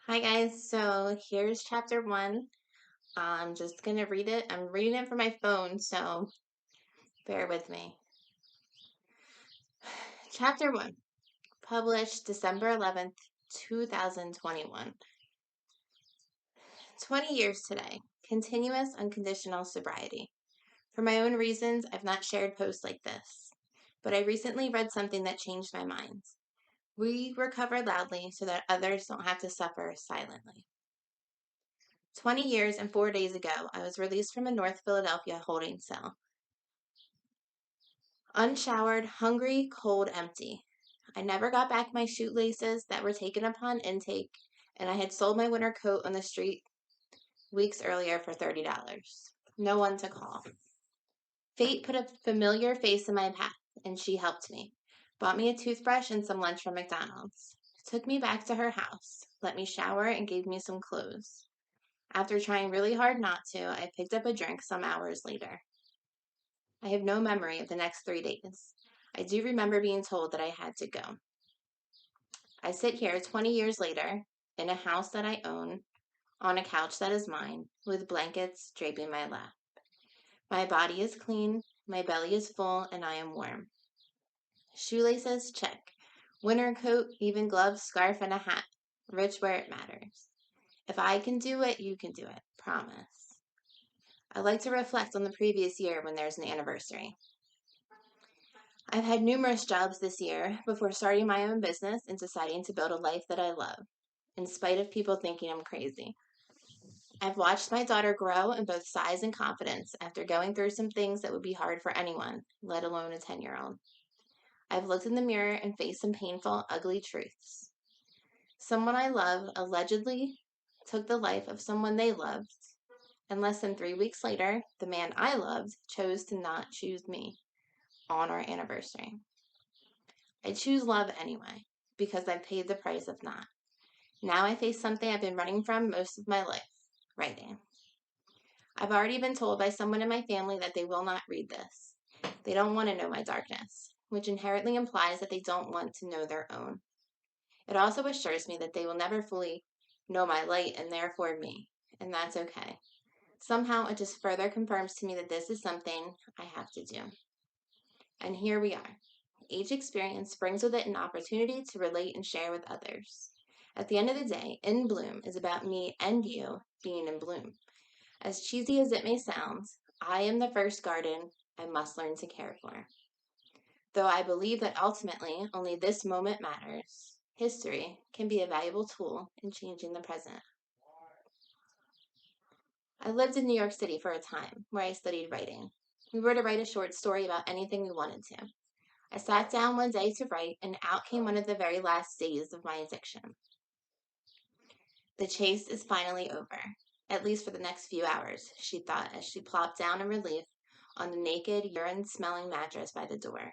Hi guys, so here's chapter one. I'm just gonna read it. I'm reading it from my phone, so bear with me. Chapter one, published December 11th, 2021. 20 years today. Continuous unconditional sobriety. For my own reasons, I've not shared posts like this, but I recently read something that changed my mind. We recover loudly so that others don't have to suffer silently. 20 years and 4 days ago, I was released from a North Philadelphia holding cell. Unshowered, hungry, cold, empty. I never got back my shoelaces that were taken upon intake, and I had sold my winter coat on the street weeks earlier for $30. No one to call. Fate put a familiar face in my path, and she helped me. Bought me a toothbrush and some lunch from McDonald's. Took me back to her house, let me shower, and gave me some clothes. After trying really hard not to, I picked up a drink some hours later. I have no memory of the next 3 days. I do remember being told that I had to go. I sit here 20 years later in a house that I own, on a couch that is mine, with blankets draping my lap. My body is clean, my belly is full, and I am warm. Shoelaces, check. Winter coat, even gloves, scarf, and a hat. Rich where it matters. If I can do it, you can do it. Promise. I like to reflect on the previous year when there's an anniversary. I've had numerous jobs this year before starting my own business and deciding to build a life that I love, in spite of people thinking I'm crazy. I've watched my daughter grow in both size and confidence after going through some things that would be hard for anyone, let alone a 10-year-old. I've looked in the mirror and faced some painful, ugly truths. Someone I love allegedly took the life of someone they loved, and less than 3 weeks later, the man I loved chose to not choose me on our anniversary. I choose love anyway, because I've paid the price of not. Now I face something I've been running from most of my life, writing. I've already been told by someone in my family that they will not read this. They don't want to know my darkness, which inherently implies that they don't want to know their own. It also assures me that they will never fully know my light and therefore me, and that's okay. Somehow it just further confirms to me that this is something I have to do. And here we are. Each experience brings with it an opportunity to relate and share with others. At the end of the day, In Bloom is about me and you being in bloom. As cheesy as it may sound, I am the first garden I must learn to care for. Though I believe that ultimately only this moment matters, history can be a valuable tool in changing the present. I lived in New York City for a time where I studied writing. We were to write a short story about anything we wanted to. I sat down one day to write, and out came one of the very last days of my addiction. The chase is finally over, at least for the next few hours, she thought as she plopped down in relief on the naked, urine-smelling mattress by the door.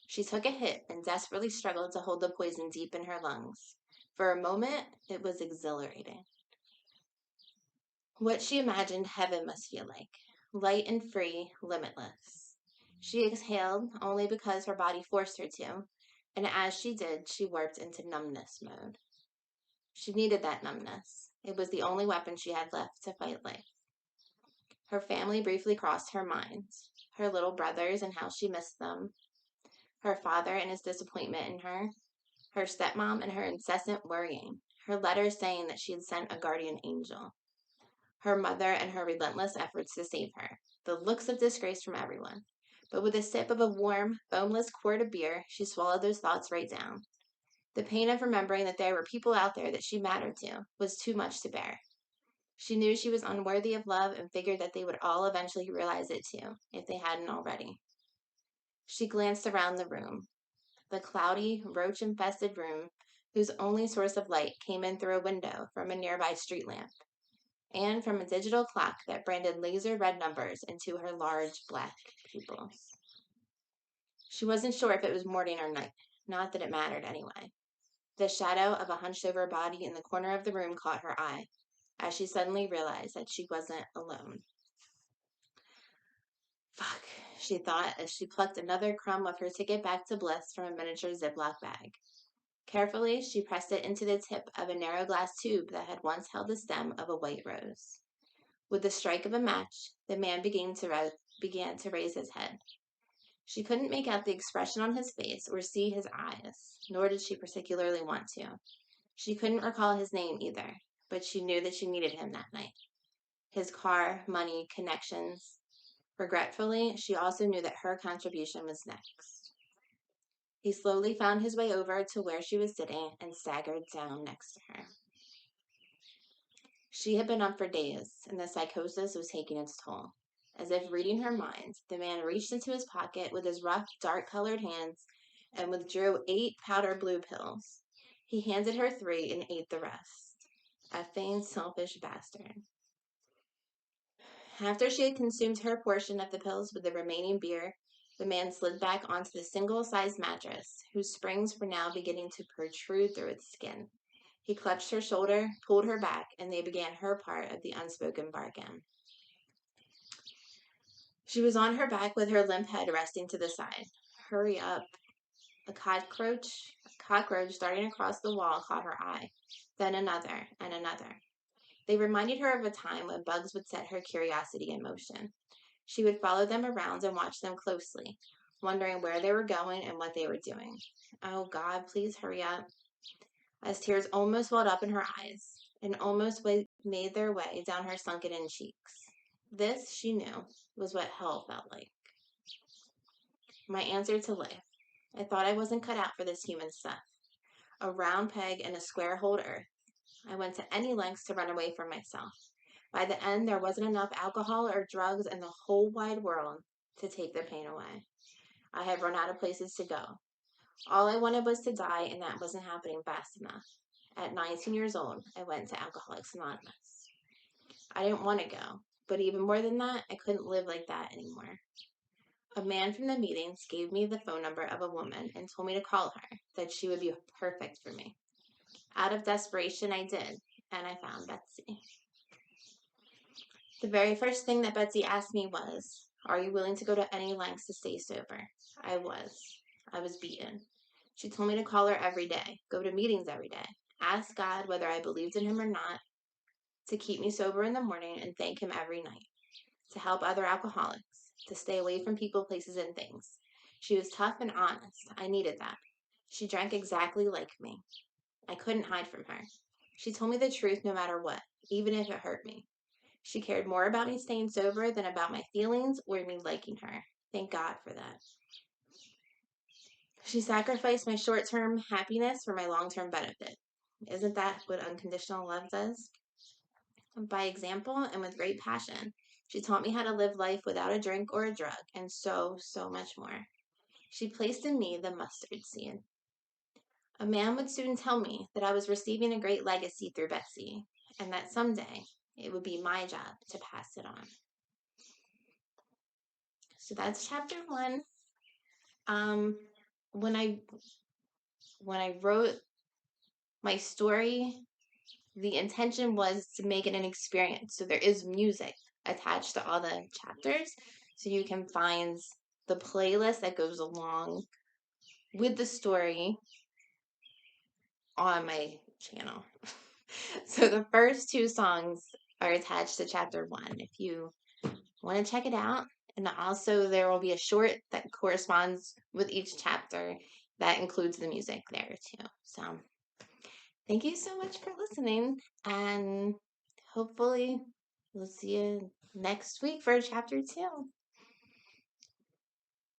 She took a hit and desperately struggled to hold the poison deep in her lungs. For a moment, it was exhilarating. What she imagined heaven must feel like, light and free, limitless. She exhaled only because her body forced her to, and as she did, she warped into numbness mode. She needed that numbness. It was the only weapon she had left to fight life. Her family briefly crossed her mind. Her little brothers and how she missed them. Her father and his disappointment in her. Her stepmom and her incessant worrying. Her letters saying that she had sent a guardian angel. Her mother and her relentless efforts to save her. The looks of disgrace from everyone. But with a sip of a warm, foamless quart of beer, she swallowed those thoughts right down. The pain of remembering that there were people out there that she mattered to was too much to bear. She knew she was unworthy of love and figured that they would all eventually realize it too, if they hadn't already. She glanced around the room, the cloudy, roach-infested room whose only source of light came in through a window from a nearby street lamp, and from a digital clock that branded laser red numbers into her large black pupils. She wasn't sure if it was morning or night, not that it mattered anyway. The shadow of a hunched-over body in the corner of the room caught her eye, as she suddenly realized that she wasn't alone. Fuck, she thought as she plucked another crumb of her ticket back to bliss from a miniature Ziploc bag. Carefully, she pressed it into the tip of a narrow glass tube that had once held the stem of a white rose. With the strike of a match, the man began to raise his head. She couldn't make out the expression on his face or see his eyes, nor did she particularly want to. She couldn't recall his name either, but she knew that she needed him that night. His car, money, connections. Regretfully, she also knew that her contribution was next. He slowly found his way over to where she was sitting and staggered down next to her. She had been up for days, and the psychosis was taking its toll. As if reading her mind, the man reached into his pocket with his rough, dark-colored hands and withdrew 8 powder blue pills. He handed her 3 and ate the rest. A vain, selfish bastard. After she had consumed her portion of the pills with the remaining beer, the man slid back onto the single-sized mattress, whose springs were now beginning to protrude through its skin. He clutched her shoulder, pulled her back, and they began her part of the unspoken bargain. She was on her back with her limp head resting to the side. Hurry up. A cockroach darting across the wall caught her eye. Then another and another. They reminded her of a time when bugs would set her curiosity in motion. She would follow them around and watch them closely, wondering where they were going and what they were doing. Oh, God, please hurry up. As tears almost welled up in her eyes and almost made their way down her sunken-in cheeks. This, she knew, was what hell felt like. My answer to life. I thought I wasn't cut out for this human stuff. A round peg in a square-holed earth. I went to any lengths to run away from myself. By the end, there wasn't enough alcohol or drugs in the whole wide world to take the pain away. I had run out of places to go. All I wanted was to die, and that wasn't happening fast enough. At 19 years old, I went to Alcoholics Anonymous. I didn't want to go, but even more than that, I couldn't live like that anymore. A man from the meetings gave me the phone number of a woman and told me to call her, that she would be perfect for me. Out of desperation, I did, and I found Betsy. The very first thing that Betsy asked me was, "Are you willing to go to any lengths to stay sober?" I was. I was beaten. She told me to call her every day, go to meetings every day, ask God whether I believed in him or not, to keep me sober in the morning and thank him every night, to help other alcoholics, to stay away from people, places, and things. She was tough and honest. I needed that. She drank exactly like me. I couldn't hide from her. She told me the truth no matter what, even if it hurt me. She cared more about me staying sober than about my feelings or me liking her. Thank God for that. She sacrificed my short-term happiness for my long-term benefit. Isn't that what unconditional love does? By example and with great passion, she taught me how to live life without a drink or a drug, and so much more. She placed in me the mustard seed. A man would soon tell me that I was receiving a great legacy through Betsy, and that someday it would be my job to pass it on. So that's chapter 1. When I wrote my story, the intention was to make it an experience. So there is music attached to all the chapters, so you can find the playlist that goes along with the story on my channel. So the first 2 songs are attached to chapter 1 if you want to check it out. And also there will be a short that corresponds with each chapter that includes the music there too. So thank you so much for listening, and hopefully we'll see you next week for chapter 2.